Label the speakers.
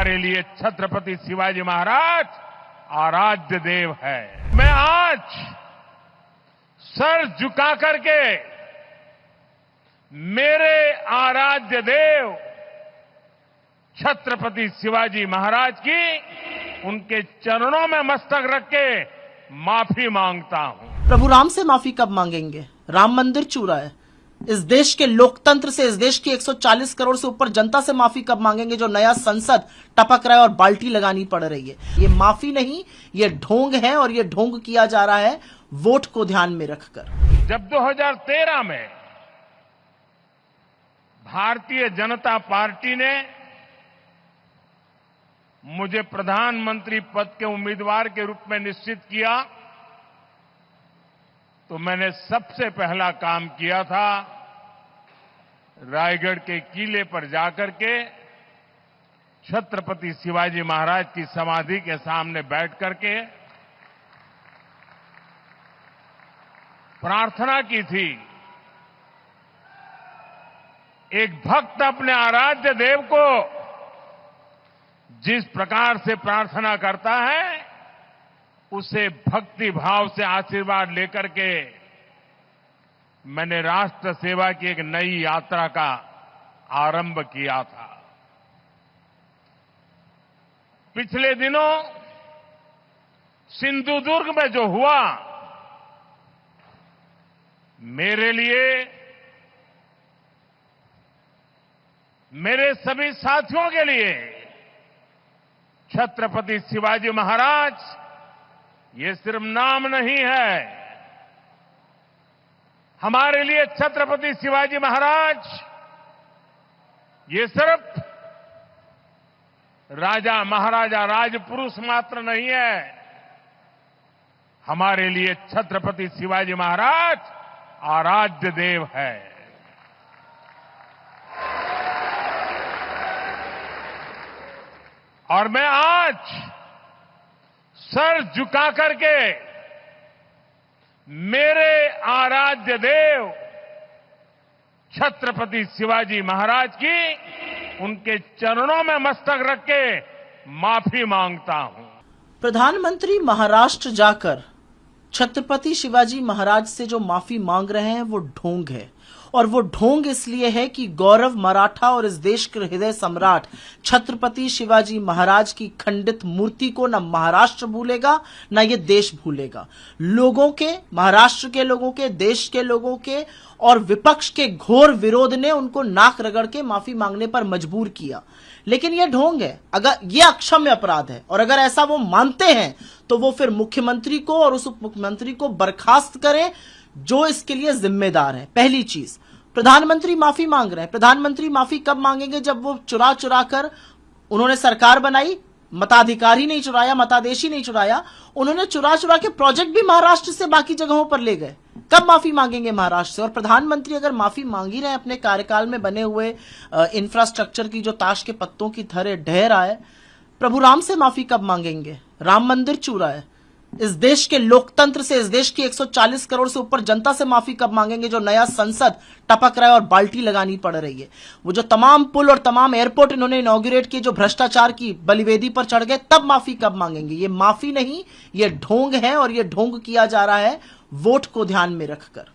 Speaker 1: हमारे लिए छत्रपति शिवाजी महाराज आराध्य देव है। मैं आज सर झुका करके मेरे आराध्य देव छत्रपति शिवाजी महाराज की उनके चरणों में मस्तक रख के माफी मांगता हूं।
Speaker 2: प्रभु राम से माफी कब मांगेंगे? राम मंदिर चूरा है। इस देश के लोकतंत्र से, इस देश की 140 करोड़ से ऊपर जनता से माफी कब मांगेंगे जो नया संसद टपक रहा है और बाल्टी लगानी पड़ रही है? ये माफी नहीं, ये ढोंग है और ये ढोंग किया जा रहा है वोट को ध्यान में रखकर।
Speaker 1: जब 2013 में भारतीय जनता पार्टी ने मुझे प्रधानमंत्री पद के उम्मीदवार के रूप में निश्चित किया तो मैंने सबसे पहला काम किया था रायगढ़ के किले पर जाकर के छत्रपति शिवाजी महाराज की समाधि के सामने बैठ करके प्रार्थना की थी। एक भक्त अपने आराध्य देव को जिस प्रकार से प्रार्थना करता है उसे भक्ति भाव से आशीर्वाद लेकर के मैंने राष्ट्र सेवा की एक नई यात्रा का आरंभ किया था। पिछले दिनों सिंधुदुर्ग में जो हुआ मेरे लिए, मेरे सभी साथियों के लिए छत्रपति शिवाजी महाराज ये सिर्फ नाम नहीं है। हमारे लिए छत्रपति शिवाजी महाराज ये सिर्फ राजा महाराजा राजपुरुष मात्र नहीं है। हमारे लिए छत्रपति शिवाजी महाराज आराध्य देव है। और मैं आज सर झुका करके मेरे आराध्य देव छत्रपति शिवाजी महाराज की उनके चरणों में मस्तक रख के माफी मांगता हूं।
Speaker 2: प्रधानमंत्री महाराष्ट्र जाकर छत्रपति शिवाजी महाराज से जो माफी मांग रहे हैं वो ढोंग है। और वो ढोंग इसलिए है कि गौरव मराठा और इस देश के हृदय सम्राट छत्रपति शिवाजी महाराज की खंडित मूर्ति को न महाराष्ट्र भूलेगा न ये देश भूलेगा। लोगों के, महाराष्ट्र के लोगों के, देश के लोगों के और विपक्ष के घोर विरोध ने उनको नाक रगड़ के माफी मांगने पर मजबूर किया। लेकिन ये ढोंग है, अगर ये अक्षम्य अपराध है और अगर ऐसा वो मानते हैं तो वो फिर मुख्यमंत्री को और उस उप मुख्यमंत्री को बर्खास्त करें जो इसके लिए जिम्मेदार है। पहली चीज, प्रधानमंत्री माफी मांग रहे हैं। प्रधानमंत्री माफी कब मांगेंगे? जब वो चुरा चुरा कर उन्होंने सरकार बनाई, मताधिकार ही नहीं चुराया, मतादेश ही नहीं चुराया, उन्होंने चुरा चुरा के प्रोजेक्ट भी महाराष्ट्र से बाकी जगहों पर ले गए। कब माफी मांगेंगे महाराष्ट्र से? और प्रधानमंत्री अगर माफी मांग ही रहे हैं अपने कार्यकाल में बने हुए इंफ्रास्ट्रक्चर की जो ताश के पत्तों की तरह ढह रहा है, प्रभु राम से माफी कब मांगेंगे? राम मंदिर चूरा है। इस देश के लोकतंत्र से, इस देश की 140 करोड़ से ऊपर जनता से माफी कब मांगेंगे जो नया संसद टपक रहा है और बाल्टी लगानी पड़ रही है? वो जो तमाम पुल और तमाम एयरपोर्ट इन्होंने इनॉग्रेट किए, जो भ्रष्टाचार की बलिवेदी पर चढ़ गए, तब माफी कब मांगेंगे? ये माफी नहीं, ये ढोंग है और ये ढोंग किया जा रहा है वोट को ध्यान में रखकर।